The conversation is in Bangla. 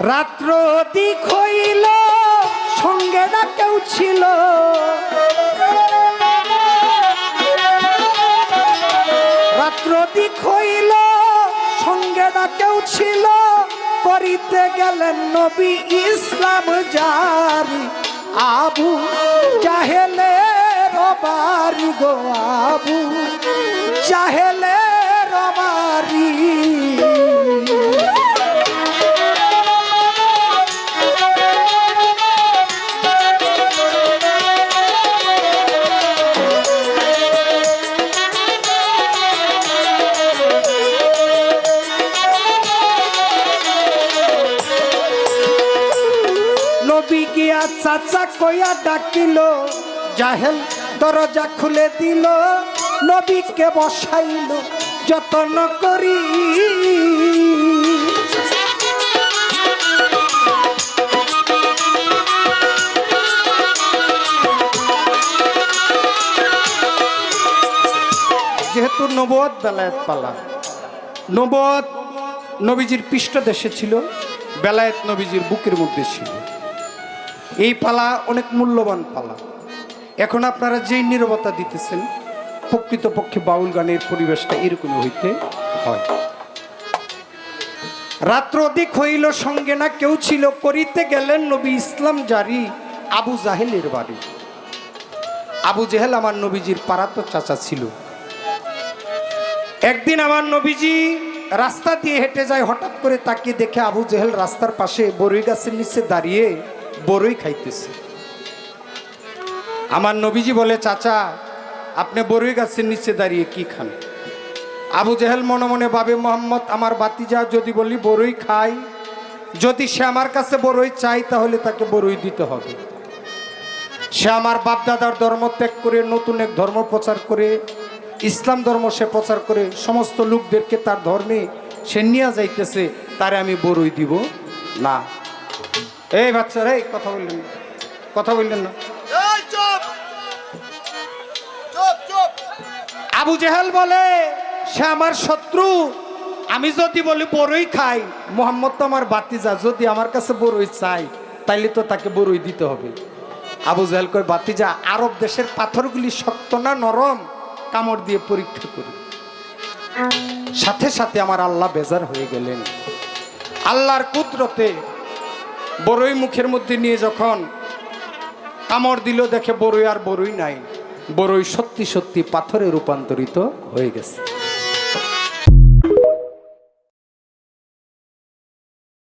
রাত্র দিক হইল সঙ্গে না কেউ ছিল, রাত্র দিক হইল সঙ্গে না কেউ ছিল, করিতে গেলেন নবী ইসলাম জারি। আবু জাহেলের বাড়ি গো, আবু জাহেলের বাড়ি। নবী গিয়া চাচা কইয়া ডাকিল, জাহেল দরজা খুলে দিল, নবীকে বসাইল যতন করি। যেহেতু নবুয়ত বেলায়েত পালা, নবুয়ত নবীজির পৃষ্ঠদেশে ছিল, বেলায়েত নবীজির বুকের মধ্যে ছিল। এই পালা অনেক মূল্যবান পালা। এখন আপনারা যেই নীরবতা দিতেছেন, প্রকৃতপক্ষে বাউল গানের পরিবেশটা এরকম হইতে হয়। রাত্র অধিক হইল সঙ্গে না কেউ ছিল, করিতে গেলেন নবী ইসলাম জারি। আবু জাহেলের বাড়ি। আবু জেহেল আমার নবীজির পাড়াতো চাচা ছিল। একদিন আমার নবীজি রাস্তা দিয়ে হেঁটে যায়, হঠাৎ করে তাকিয়ে দেখে আবু জেহেল রাস্তার পাশে বরই গাছের নিচে দাঁড়িয়ে বরই খাইতেছে। আমার নবীজি বলে, চাচা আপনি বরই গাছের নিচে দাঁড়িয়ে কি খান? আবু জেহেল মনে মনে ভাবে, মোহাম্মদ আমার ভাতিজা, যদি বলি বরই খাই, যদি সে আমার কাছে বরই চাই তাহলে তাকে বরই দিতে হবে। সে আমার বাপদাদার ধর্ম ত্যাগ করে নতুন এক ধর্ম প্রচার করে, ইসলাম ধর্ম সে প্রচার করে সমস্ত লোকদেরকে তার ধর্মে সে নিয়ে যাইতেছে, তারে আমি বরই দিব না। এই বাচ্চারা, এই কথা বললেন না, কথা বললেন না। আবু জেহেল বলে, সে আমার শত্রু, আমি যদি বলি বরই খাই, মোহাম্মদ তো আমার ভাতিজা, যদি আমার কাছে বরই চাই তাইলে তো তাকে বরই দিতে হবে। আবু জেহেল কয়, ভাতিজা আরব দেশের পাথরগুলি শক্ত না নরম, কামড় দিয়ে পরীক্ষা করি। সাথে সাথে আমার আল্লাহ বেজার হয়ে গেলেন। আল্লাহর কুদরতে বরই মুখের মধ্যে নিয়ে যখন কামড় দিল, দেখে বরই আর বরই নাই, বরই সত্যি সত্যি পাথরে রূপান্তরিত হয়ে গেছে।